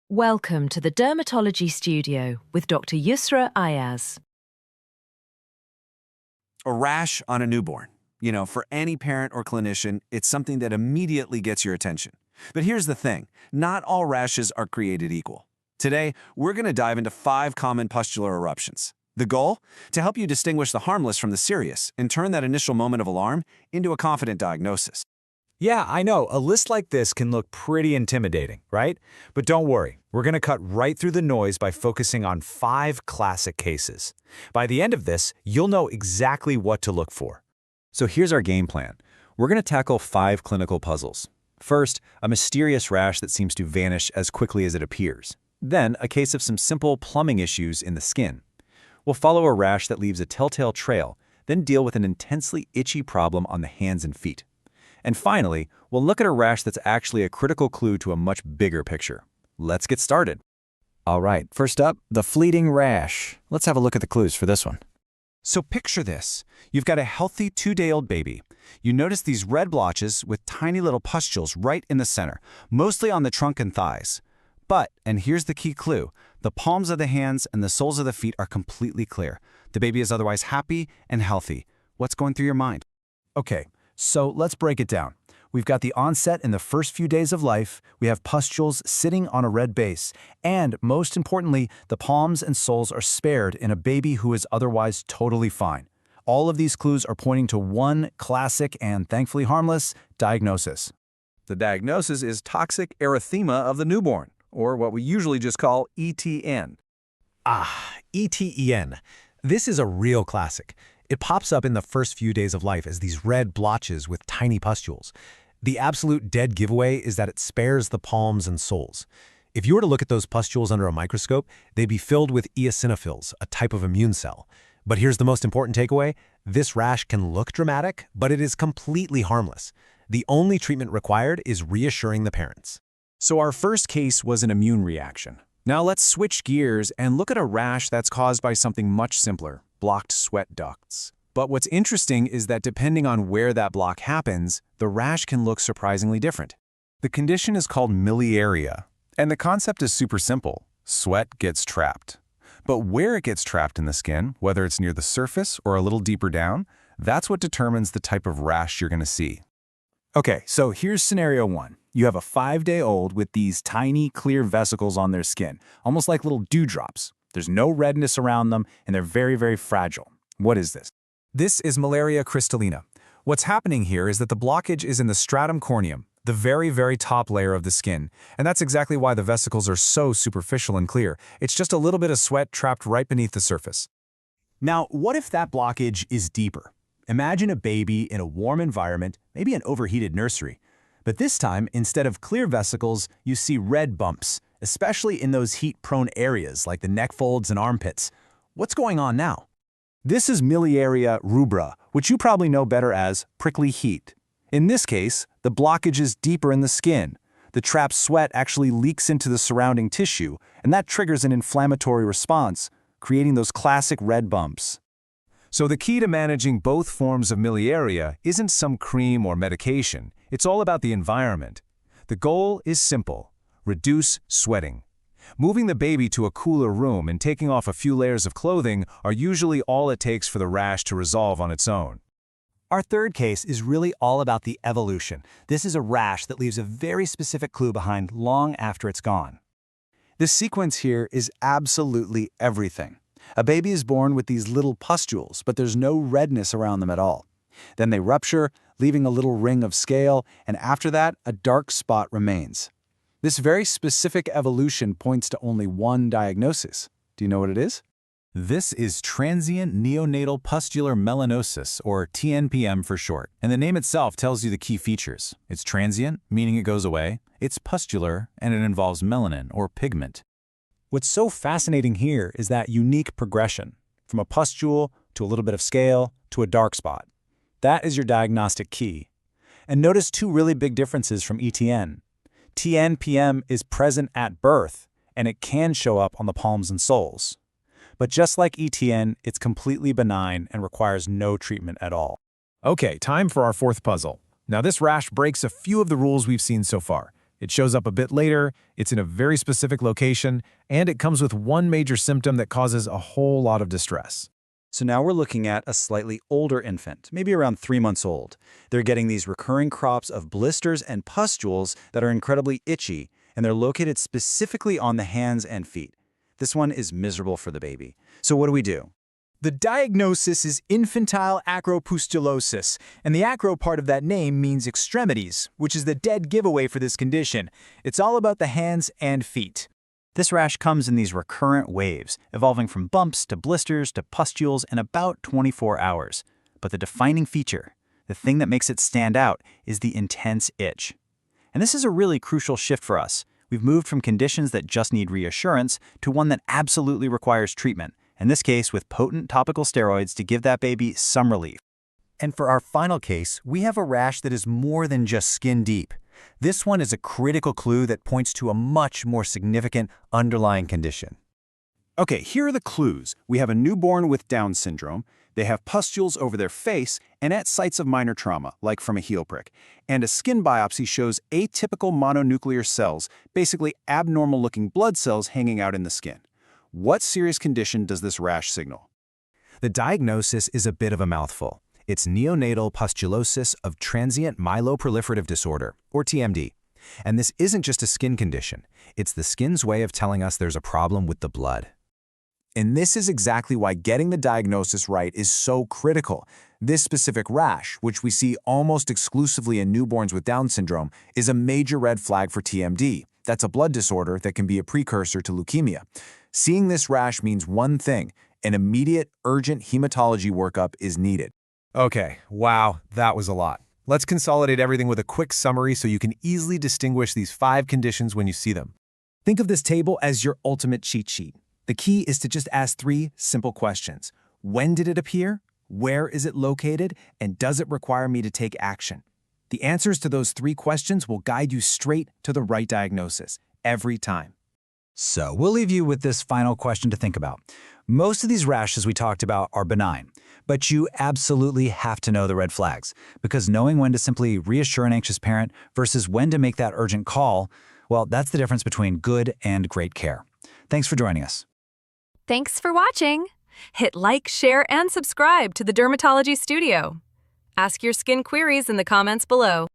Welcome to the Dermatology Studio with Dr. Yusra Ayaz. A rash on a newborn. For any parent or clinician, it's something that immediately gets your attention. But here's the thing, not all rashes are created equal. Today, we're going to dive into 5 common pustular eruptions. The goal? To help you distinguish the harmless from the serious and turn that initial moment of alarm into a confident diagnosis. Yeah, I know, a list like this can look pretty intimidating, right? But don't worry, we're going to cut right through the noise by focusing on 5 classic cases. By the end of this, you'll know exactly what to look for. So here's our game plan. We're going to tackle 5 clinical puzzles. First, a mysterious rash that seems to vanish as quickly as it appears. Then, a case of some simple plumbing issues in the skin. We'll follow a rash that leaves a telltale trail, then deal with an intensely itchy problem on the hands and feet. And finally, we'll look at a rash that's actually a critical clue to a much bigger picture. Let's get started. All right, first up, the fleeting rash. Let's have a look at the clues for this one. So picture this. You've got a healthy 2-day-old baby. You notice these red blotches with tiny little pustules right in the center, mostly on the trunk and thighs. But, and here's the key clue, the palms of the hands and the soles of the feet are completely clear. The baby is otherwise happy and healthy. What's going through your mind? Okay, so let's break it down. We've got the onset in the first few days of life, we have pustules sitting on a red base, and most importantly, the palms and soles are spared in a baby who is otherwise totally fine. All of these clues are pointing to one classic and thankfully harmless diagnosis. The diagnosis is toxic erythema of the newborn, or what we usually just call ETN. ETN. This is a real classic. It pops up in the first few days of life as these red blotches with tiny pustules. The absolute dead giveaway is that it spares the palms and soles. If you were to look at those pustules under a microscope, they'd be filled with eosinophils, a type of immune cell. But here's the most important takeaway. This rash can look dramatic, but it is completely harmless. The only treatment required is reassuring the parents. So our first case was an immune reaction. Now let's switch gears and look at a rash that's caused by something much simpler, blocked sweat ducts. But what's interesting is that depending on where that block happens, the rash can look surprisingly different. The condition is called Miliaria, and the concept is super simple. Sweat gets trapped. But where it gets trapped in the skin, whether it's near the surface or a little deeper down, that's what determines the type of rash you're going to see. Okay, so here's scenario 1. You have a 5-day-old with these tiny, clear vesicles on their skin, almost like little dewdrops. There's no redness around them, and they're very, very fragile. What is this? This is Miliaria crystallina. What's happening here is that the blockage is in the stratum corneum, the very, very top layer of the skin, and that's exactly why the vesicles are so superficial and clear. It's just a little bit of sweat trapped right beneath the surface. Now, what if that blockage is deeper? Imagine a baby in a warm environment, maybe an overheated nursery. But this time, instead of clear vesicles, you see red bumps, especially in those heat-prone areas like the neck folds and armpits. What's going on now? This is Miliaria rubra, which you probably know better as prickly heat. In this case, the blockage is deeper in the skin. The trapped sweat actually leaks into the surrounding tissue, and that triggers an inflammatory response, creating those classic red bumps. So the key to managing both forms of miliaria isn't some cream or medication. It's all about the environment. The goal is simple: reduce sweating. Moving the baby to a cooler room and taking off a few layers of clothing are usually all it takes for the rash to resolve on its own. Our third case is really all about the evolution. This is a rash that leaves a very specific clue behind long after it's gone. This sequence here is absolutely everything. A baby is born with these little pustules, but there's no redness around them at all. Then they rupture, leaving a little ring of scale, and after that, a dark spot remains. This very specific evolution points to only one diagnosis. Do you know what it is? This is Transient Neonatal Pustular Melanosis, or TNPM for short. And the name itself tells you the key features. It's transient, meaning it goes away. It's pustular, and it involves melanin, or pigment. What's so fascinating here is that unique progression, from a pustule to a little bit of scale to a dark spot. That is your diagnostic key. And notice 2 really big differences from ETN. TNPM is present at birth, and it can show up on the palms and soles. But just like ETN, it's completely benign and requires no treatment at all. Okay, time for our 4th puzzle. Now this rash breaks a few of the rules we've seen so far. It shows up a bit later, it's in a very specific location, and it comes with one major symptom that causes a whole lot of distress. So now we're looking at a slightly older infant, maybe around 3 months old. They're getting these recurring crops of blisters and pustules that are incredibly itchy, and they're located specifically on the hands and feet. This one is miserable for the baby. So what do we do? The diagnosis is infantile acropustulosis, and the acro part of that name means extremities, which is the dead giveaway for this condition. It's all about the hands and feet. This rash comes in these recurrent waves, evolving from bumps to blisters to pustules in about 24 hours. But the defining feature, the thing that makes it stand out, is the intense itch. And this is a really crucial shift for us. We've moved from conditions that just need reassurance to one that absolutely requires treatment, in this case with potent topical steroids to give that baby some relief. And for our final case, we have a rash that is more than just skin deep. This one is a critical clue that points to a much more significant underlying condition. Okay, here are the clues. We have a newborn with Down syndrome. They have pustules over their face and at sites of minor trauma, like from a heel prick. And a skin biopsy shows atypical mononuclear cells, basically abnormal-looking blood cells hanging out in the skin. What serious condition does this rash signal? The diagnosis is a bit of a mouthful. It's neonatal pustulosis of transient myeloproliferative disorder, or TMD. And this isn't just a skin condition. It's the skin's way of telling us there's a problem with the blood. And this is exactly why getting the diagnosis right is so critical. This specific rash, which we see almost exclusively in newborns with Down syndrome, is a major red flag for TMD. That's a blood disorder that can be a precursor to leukemia. Seeing this rash means one thing: an immediate, urgent hematology workup is needed. Okay, wow, that was a lot. Let's consolidate everything with a quick summary so you can easily distinguish these 5 conditions when you see them. Think of this table as your ultimate cheat sheet. The key is to just ask 3 simple questions. When did it appear? Where is it located? And does it require me to take action? The answers to those 3 questions will guide you straight to the right diagnosis, every time. So we'll leave you with this final question to think about. Most of these rashes we talked about are benign, but you absolutely have to know the red flags, because knowing when to simply reassure an anxious parent versus when to make that urgent call, well, that's the difference between good and great care. Thanks for joining us. Thanks for watching. Hit like, share, and subscribe to the Dermatology Studio. Ask your skin queries in the comments below.